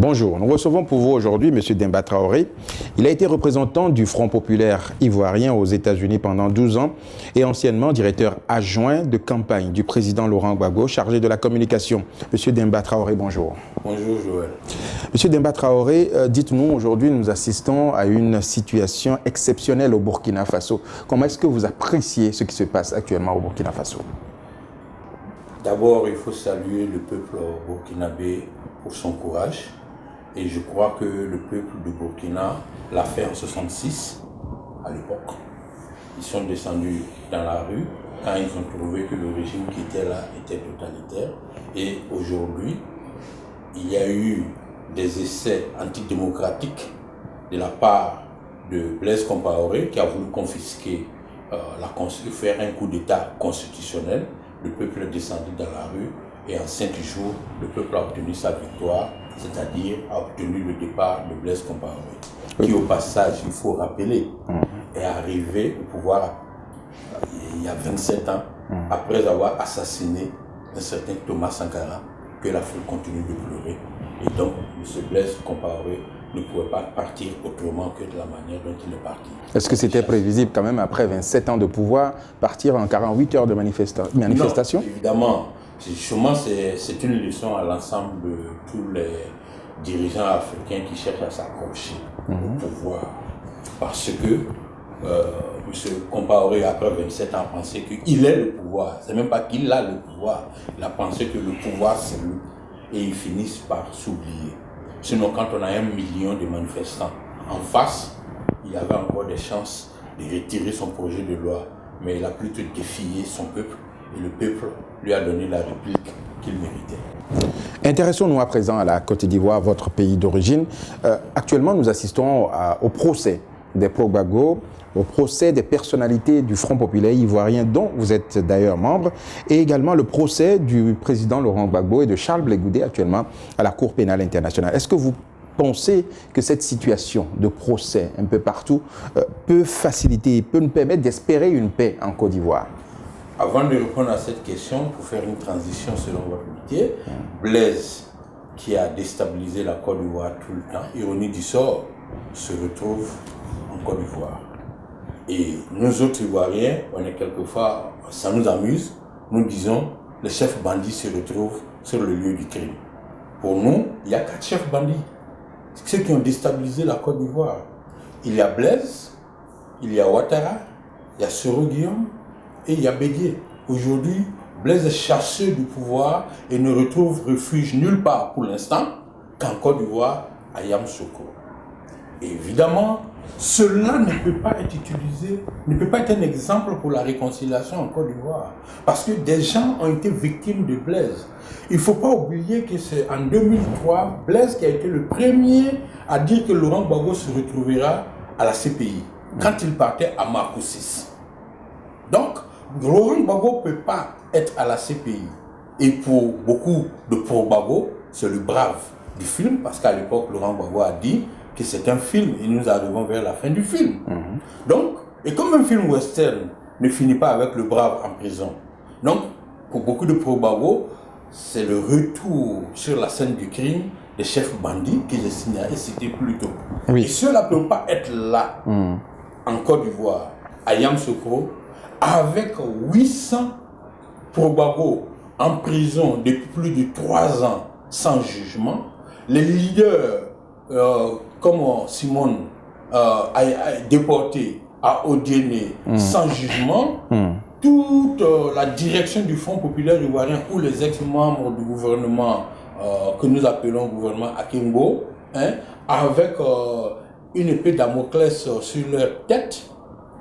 Bonjour, nous recevons pour vous aujourd'hui M. Demba Traoré. Il a été représentant du Front populaire ivoirien aux États-Unis pendant 12 ans et anciennement directeur adjoint de campagne du président Laurent Gbagbo, chargé de la communication. M. Demba Traoré, bonjour. Bonjour Joël. M. Demba Traoré, dites-nous, aujourd'hui nous assistons à une situation exceptionnelle au Burkina Faso. Comment est-ce que vous appréciez ce qui se passe actuellement au Burkina Faso? D'abord, il faut saluer le peuple burkinabé pour son courage. Et je crois que le peuple de Burkina l'a fait en 1966, à l'époque. Ils sont descendus dans la rue quand ils ont trouvé que le régime qui était là était totalitaire. Et aujourd'hui, il y a eu des essais antidémocratiques de la part de Blaise Compaoré qui a voulu confisquer, faire un coup d'État constitutionnel. Le peuple est descendu dans la rue et en 5 jours, le peuple a obtenu sa victoire, c'est-à-dire a obtenu le départ de Blaise Compaoré, qui au passage, il faut rappeler, est arrivé au pouvoir il y a 27 ans, après avoir assassiné un certain Thomas Sankara, que l'Afrique continue de pleurer. Et donc, M. Blaise Compaoré ne pouvait pas partir autrement que de la manière dont il est parti. Est-ce que c'était prévisible quand même, après 27 ans de pouvoir, partir en 48 heures de manifestation? Non, évidemment. Justement, c'est une leçon à l'ensemble de tous les dirigeants africains qui cherchent à s'accrocher au pouvoir. Parce que M. Compaoré, après 27 ans, pensait qu'il est le pouvoir. C'est même pas qu'il a le pouvoir. Il a pensé que le pouvoir, c'est lui. Et ils finissent par s'oublier. Sinon, quand on a 1 million de manifestants en face, il avait encore des chances de retirer son projet de loi. Mais il a plutôt défié son peuple. Et le peuple lui a donné la réplique qu'il méritait. Intéressons-nous à présent à la Côte d'Ivoire, votre pays d'origine. Actuellement, nous assistons au procès des pro-Gbagbo, au procès des personnalités du Front populaire ivoirien, dont vous êtes d'ailleurs membre, et également le procès du président Laurent Gbagbo et de Charles Blé Goudé actuellement à la Cour pénale internationale. Est-ce que vous pensez que cette situation de procès un peu partout peut faciliter, peut nous permettre d'espérer une paix en Côte d'Ivoire? Avant de répondre à cette question, pour faire une transition selon votre métier, Blaise, qui a déstabilisé la Côte d'Ivoire tout le temps, ironie du sort, se retrouve en Côte d'Ivoire. Et nous autres Ivoiriens, on est quelquefois, ça nous amuse, nous disons, le chef bandit se retrouve sur le lieu du crime. Pour nous, il y a 4 chefs bandits, ceux qui ont déstabilisé la Côte d'Ivoire. Il y a Blaise, il y a Ouattara, il y a Soro Guillaume, et il y a Bédié. Aujourd'hui, Blaise est chassé du pouvoir et ne retrouve refuge nulle part pour l'instant qu'en Côte d'Ivoire, à Yamoussoukro. Et évidemment, cela ne peut pas être utilisé, ne peut pas être un exemple pour la réconciliation en Côte d'Ivoire. Parce que des gens ont été victimes de Blaise. Il ne faut pas oublier que c'est en 2003, Blaise qui a été le premier à dire que Laurent Gbagbo se retrouvera à la CPI, quand il partait à Marcoussis. Donc, Laurent Gbagbo ne peut pas être à la CPI. Et pour beaucoup de pro-Gbagbo, c'est le brave du film, parce qu'à l'époque, Laurent Gbagbo a dit que c'est un film, et nous arrivons vers la fin du film. Donc, et comme un film western ne finit pas avec le brave en prison, donc, pour beaucoup de pro-Gbagbo, c'est le retour sur la scène du crime des chefs bandits que j'ai signalé, c'était plus tôt. Oui. Et ceux-là ne peuvent pas être là, en Côte d'Ivoire, à Yamoussoukro, avec 800 pro-Gbagbo en prison depuis plus de 3 ans sans jugement, les leaders comme Simone déporté à Odiéné sans jugement, toute la direction du Front populaire ivoirien ou les ex-membres du gouvernement que nous appelons gouvernement Akimbo, avec une épée Damoclès sur leur tête,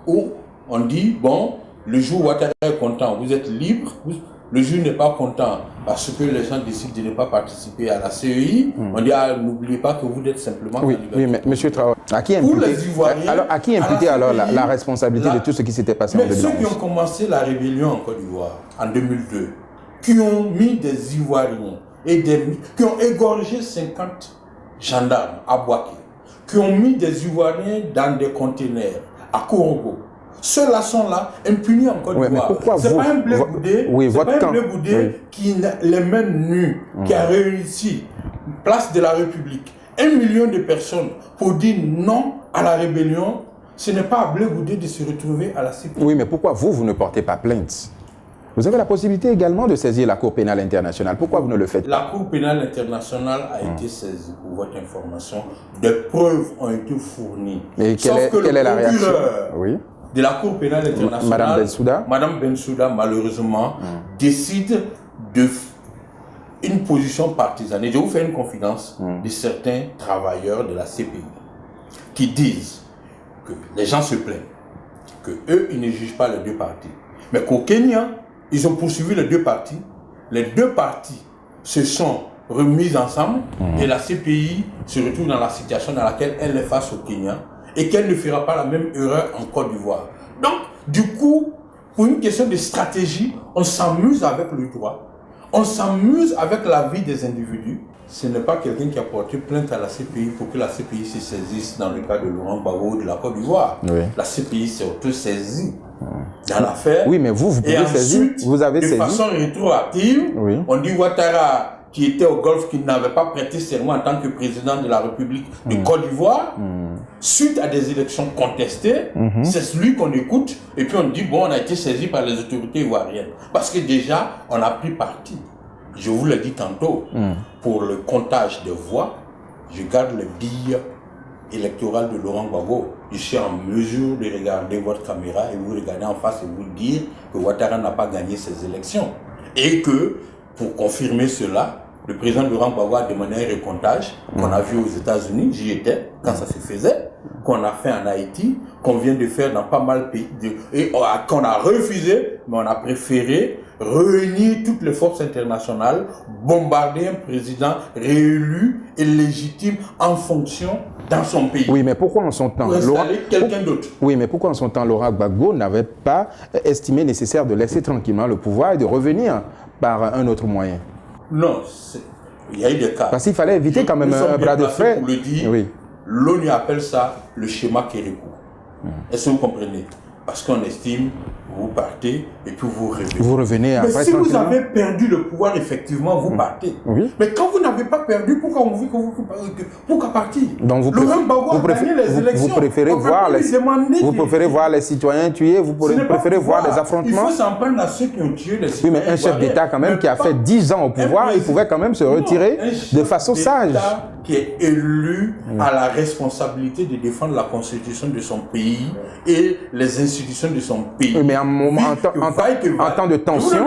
où on dit, bon, le jour où Ouattara est content, vous êtes libre. Le jour n'est pas content parce que les gens décident de ne pas participer à la CEI. On dit, n'oubliez pas que vous êtes simplement... Oui, mais M. Traoré, à qui imputer alors la responsabilité de tout ce qui s'était passé en 2011? Ceux qui ont commencé la rébellion en Côte d'Ivoire en 2002, qui ont mis des Ivoiriens et qui ont égorgé 50 gendarmes à Bouaké, qui ont mis des Ivoiriens dans des conteneurs à Kourongo, Ceux-là sont là, impunis en Côte d'Ivoire. C'est pas un Blé Goudé, qui les mène nus, qui a réussi, place de la République, 1 million de personnes pour dire non à la rébellion. Ce n'est pas à Blé Goudé de se retrouver à la CPI. Oui, mais pourquoi vous ne portez pas plainte? Vous avez la possibilité également de saisir la Cour pénale internationale. Pourquoi vous ne le faites pas? La Cour pénale internationale a été saisie, pour votre information. Des preuves ont été fournies. Et quelle est la réaction de la Cour pénale internationale, Madame Bensouda, malheureusement, décide de une position partisane. Et je vous fais une confidence de certains travailleurs de la CPI qui disent que les gens se plaignent, que eux, ils ne jugent pas les deux parties. Mais qu'au Kenya, ils ont poursuivi les deux parties. Les deux parties se sont remises ensemble et la CPI se retrouve dans la situation dans laquelle elle est face au Kenya et qu'elle ne fera pas la même erreur en Côte d'Ivoire. Donc, du coup, pour une question de stratégie, on s'amuse avec le droit, on s'amuse avec la vie des individus. Ce n'est pas quelqu'un qui a porté plainte à la CPI pour que la CPI se saisisse dans le cas de Laurent Gbagbo de la Côte d'Ivoire. La CPI s'est auto-saisie dans l'affaire. Oui, mais vous pouvez saisir. Vous avez saisi. De façon rétroactive, on dit Ouattara, qui était au Golfe, qui n'avait pas prêté serment en tant que président de la République de Côte d'Ivoire, suite à des élections contestées, c'est lui qu'on écoute, et puis on dit, bon, on a été saisi par les autorités ivoiriennes. Parce que déjà, on a pris parti. Je vous l'ai dit tantôt, pour le comptage de voix, je garde les billes électorales de Laurent Gbagbo. Je suis en mesure de regarder votre caméra et vous regarder en face et vous dire que Ouattara n'a pas gagné ces élections. Et que, pour confirmer cela, le président Laurent Gbagbo a demandé un recomptage qu'on a vu aux États-Unis, j'y étais quand ça se faisait, qu'on a fait en Haïti, qu'on vient de faire dans pas mal de pays, et qu'on a refusé, mais on a préféré réunir toutes les forces internationales, bombarder un président réélu et légitime en fonction dans son pays. Oui, mais pourquoi en son temps quelqu'un d'autre? Oui, mais pourquoi en son temps Laurent Gbagbo n'avait pas estimé nécessaire de laisser tranquillement le pouvoir et de revenir par un autre moyen? Non, il y a eu des cas. Parce qu'il fallait éviter quand même un bras de fer. Pour le dire, l'ONU appelle ça le schéma Kérékou. Est-ce que vous comprenez? Parce qu'on estime, vous partez et puis vous revenez. Vous revenez après. Mais si vous avez perdu le pouvoir, effectivement, vous partez. Mais quand vous n'avez pas perdu, pourquoi on dit que vous pourquoi partir? Donc vous préférez voir les citoyens tués, vous préférez voir des affrontements. Il faut s'en prendre à ceux qui ont tué les citoyens. Oui, mais un chef d'État quand même qui a fait 10 ans au pouvoir, il pouvait quand même se retirer de façon sage. Qui est élu à la responsabilité de défendre la constitution de son pays et les institutions de son pays. Oui, mais en temps de tension,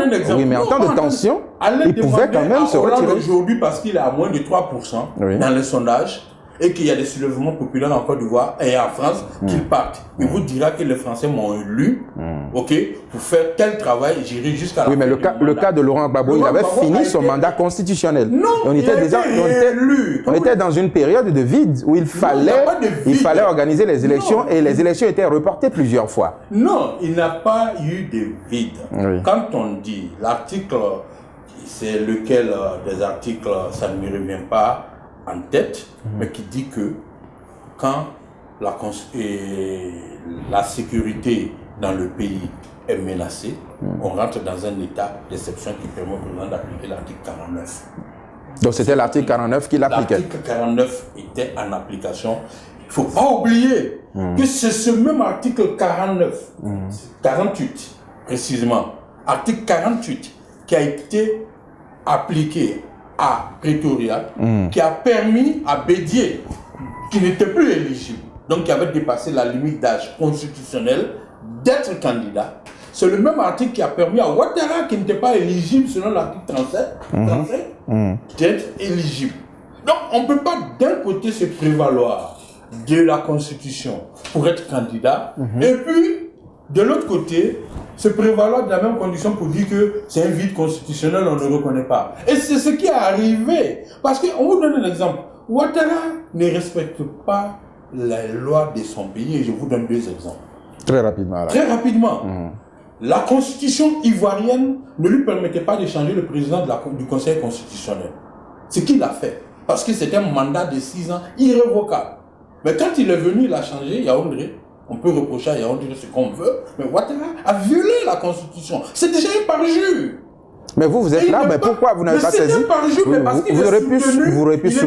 il pouvait quand même se retirer. Aujourd'hui, parce qu'il est à moins de 3% dans les sondages, et qu'il y a des soulèvements populaires en Côte d'Ivoire et en France, qu'il parte. Il vous dira que les Français m'ont élu, pour faire tel travail, j'irai jusqu'à la fin. Oui, mais le cas de Laurent Gbagbo, il avait fini son mandat constitutionnel. Non, on était dans une période de vide où il fallait organiser les élections et les élections étaient reportées plusieurs fois. Non, il n'a pas eu de vide. Quand on dit l'article, c'est lequel des articles, ça ne me revient pas en tête, mais qui dit que quand la sécurité dans le pays est menacée, on rentre dans un état d'exception qui permet au président d'appliquer l'article 49. Donc c'était l'article 49 qui l'appliquait. L'article 49 était en application. Il ne faut pas oublier que c'est ce même article 48 précisément, article 48 qui a été appliqué à Pretoria, qui a permis à Bédier, qui n'était plus éligible, donc qui avait dépassé la limite d'âge constitutionnel, d'être candidat. C'est le même article qui a permis à Ouattara, qui n'était pas éligible selon l'article 37, d'être éligible. Donc on ne peut pas d'un côté se prévaloir de la Constitution pour être candidat, et puis de l'autre côté, se prévaloir de la même condition pour dire que c'est un vide constitutionnel, on ne reconnaît pas. Et c'est ce qui est arrivé. Parce qu'on vous donne un exemple. Ouattara ne respecte pas la loi de son pays, et je vous donne 2 exemples. Très rapidement. Alors. Très rapidement. La constitution ivoirienne ne lui permettait pas de changer le président du Conseil constitutionnel. Ce qu'il a fait. Parce que c'était un mandat de 6 ans irrévocable. Mais quand il est venu, il a changé, Yaoundé. On peut reprocher à Yaoundé ce qu'on veut, mais Ouattara a violé la Constitution. C'est déjà une parjure. Mais vous êtes là, mais pourquoi vous n'avez pas saisi? C'est un parjure, mais parce qu'il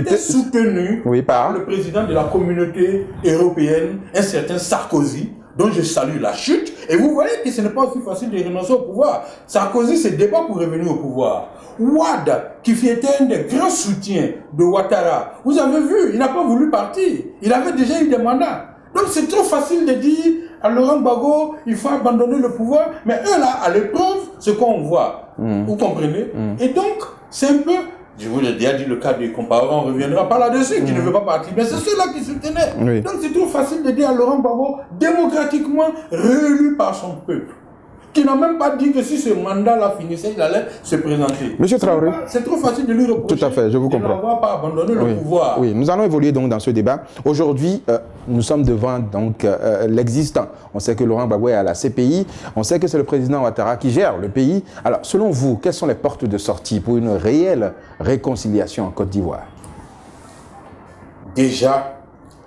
était soutenu par le président de la communauté européenne, un certain Sarkozy, dont je salue la chute. Et vous voyez que ce n'est pas aussi facile de renoncer au pouvoir. Sarkozy se débat pour revenir au pouvoir. Wade, qui était un des grands soutiens de Ouattara, vous avez vu, il n'a pas voulu partir. Il avait déjà eu des mandats. Donc c'est trop facile de dire à Laurent Gbagbo, il faut abandonner le pouvoir. Mais eux là, à l'épreuve, ce qu'on voit. Vous comprenez? Et donc, c'est un peu... Je vous l'ai déjà dit, le cas des comparants, on ne reviendra pas là-dessus, qui ne veut pas partir. Mais c'est ceux-là qui soutenaient. Oui. Donc c'est trop facile de dire à Laurent Gbagbo, démocratiquement réélu par son peuple, qui n'a même pas dit que si ce mandat-là finissait, il allait se présenter. Monsieur Traoré. C'est trop facile de lui reprocher. Tout à fait, je vous comprends. Il ne va pas abandonner le pouvoir. Oui, nous allons évoluer donc dans ce débat. Aujourd'hui, nous sommes devant donc l'existant. On sait que Laurent Gbagbo est à la CPI. On sait que c'est le président Ouattara qui gère le pays. Alors, selon vous, quelles sont les portes de sortie pour une réelle réconciliation en Côte d'Ivoire? Déjà,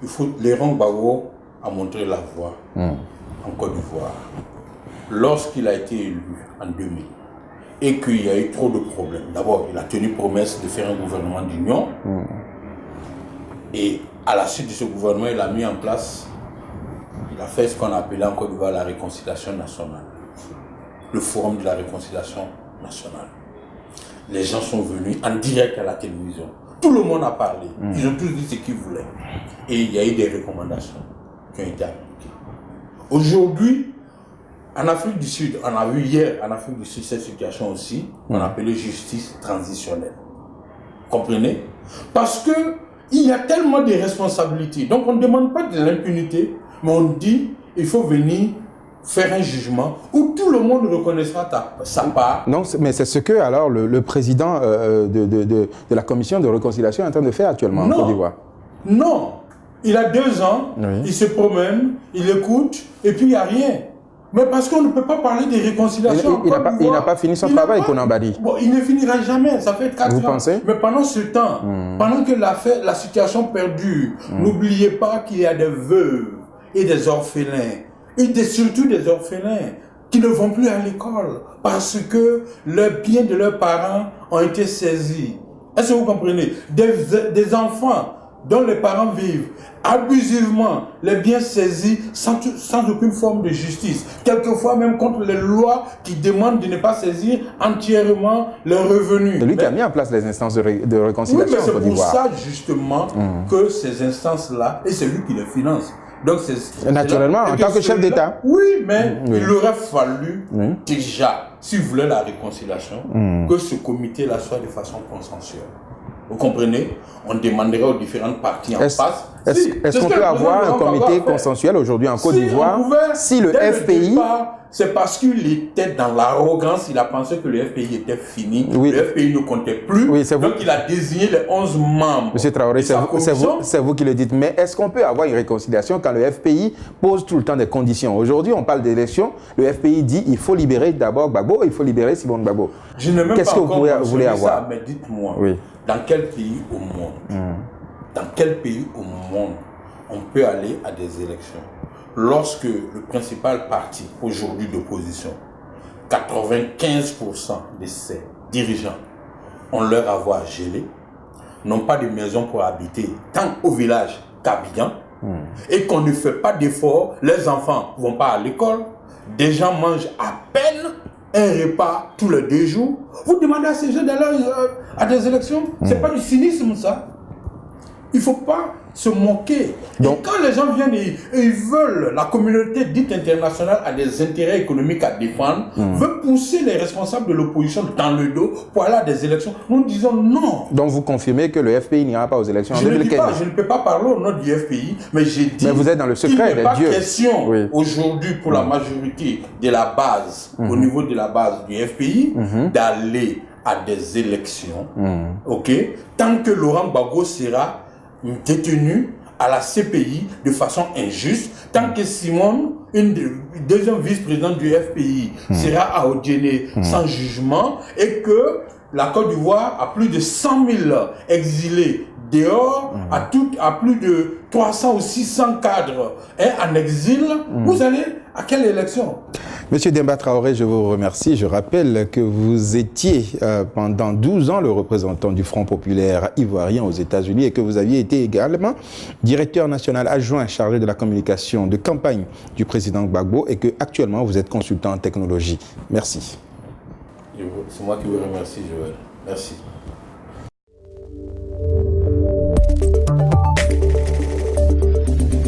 Laurent Gbagbo a montré la voie en Côte d'Ivoire. Lorsqu'il a été élu en 2000 et qu'il y a eu trop de problèmes, d'abord, il a tenu promesse de faire un gouvernement d'union. Et à la suite de ce gouvernement, il a mis en place, il a fait ce qu'on a appelé en Côte d'Ivoire la réconciliation nationale. Le forum de la réconciliation nationale. Les gens sont venus en direct à la télévision. Tout le monde a parlé. Ils ont tous dit ce qu'ils voulaient. Et il y a eu des recommandations qui ont été appliquées. Aujourd'hui, en Afrique du Sud, on a vu hier en Afrique du Sud cette situation aussi, qu'on appelait justice transitionnelle. Comprenez? Parce que il y a tellement de responsabilités. Donc on ne demande pas de l'impunité, mais on dit il faut venir faire un jugement où tout le monde reconnaîtra sa part. Non, mais c'est ce que alors le président de la commission de réconciliation est en train de faire actuellement en Côte d'Ivoire. Non, il a 2 ans, il se promène, il écoute, et puis il n'y a rien. Mais parce qu'on ne peut pas parler de réconciliation. Il n'a pas fini son travail, Konan Badi. Bon, il ne finira jamais, ça fait 4 ans. Vous pensez? Mais pendant ce temps, pendant que la situation perdure, n'oubliez pas qu'il y a des veuves et des orphelins, et surtout des orphelins qui ne vont plus à l'école parce que leurs biens de leurs parents ont été saisis. Est-ce que vous comprenez? Des enfants dont les parents vivent abusivement, les biens saisis sans aucune forme de justice. Quelquefois même contre les lois qui demandent de ne pas saisir entièrement leurs revenus. C'est lui qui a mis en place les instances de réconciliation en Côte d'Ivoire. C'est pour ça justement que ces instances-là, et c'est lui qui les finance. Donc naturellement, en tant que chef d'État. Oui, mais il aurait fallu déjà, s'il voulait la réconciliation, que ce comité-là soit de façon consensuelle. Vous comprenez? On demanderait aux différentes parties en face. Est-ce qu'on peut avoir un comité consensuel aujourd'hui en Côte d'Ivoire si le FPI... C'est parce qu'il était dans l'arrogance, il a pensé que le FPI était fini, le FPI ne comptait plus, donc il a désigné les 11 membres. Monsieur Traoré, c'est vous qui le dites, mais est-ce qu'on peut avoir une réconciliation quand le FPI pose tout le temps des conditions? Aujourd'hui, on parle d'élections, le FPI dit il faut libérer d'abord Gbagbo, il faut libérer Simone Gbagbo. Je ne même Qu'est-ce que vous voulez avoir ça, mais dites-moi, dans quel pays au monde, dans quel pays au monde on peut aller à des élections lorsque le principal parti aujourd'hui d'opposition, 95% de ses dirigeants ont leur avoir gelé, n'ont pas de maison pour habiter, tant au village qu'Abidjan, et qu'on ne fait pas d'efforts, les enfants ne vont pas à l'école, des gens mangent à peine un repas tous les 2 jours. Vous demandez à ces gens d'aller à des élections, c'est pas du cynisme ça. Il ne faut pas se moquer. Donc, et quand les gens viennent et ils veulent, la communauté dite internationale a des intérêts économiques à défendre, veut pousser les responsables de l'opposition dans le dos pour aller à des élections, nous disons non. Donc vous confirmez que le FPI n'ira pas aux élections en 2015? Je ne peux pas parler au nom du FPI, mais j'ai dit... Mais vous êtes dans le secret des dieux. Il n'est pas question aujourd'hui pour la majorité de la base, au niveau de la base du FPI, d'aller à des élections, tant que Laurent Gbagbo sera détenu à la CPI de façon injuste, tant que Simone, deuxième vice-présidente du FPI, sera à Odiené sans jugement, et que la Côte d'Ivoire a plus de 100 000 exilés dehors, à plus de 300 ou 600 cadres en exil, vous allez à quelle élection? Monsieur Demba Traoré, je vous remercie. Je rappelle que vous étiez pendant 12 ans le représentant du Front populaire ivoirien aux États-Unis et que vous aviez été également directeur national adjoint chargé de la communication de campagne du président Gbagbo et que actuellement vous êtes consultant en technologie. Merci. C'est moi qui vous remercie, Joël. Merci.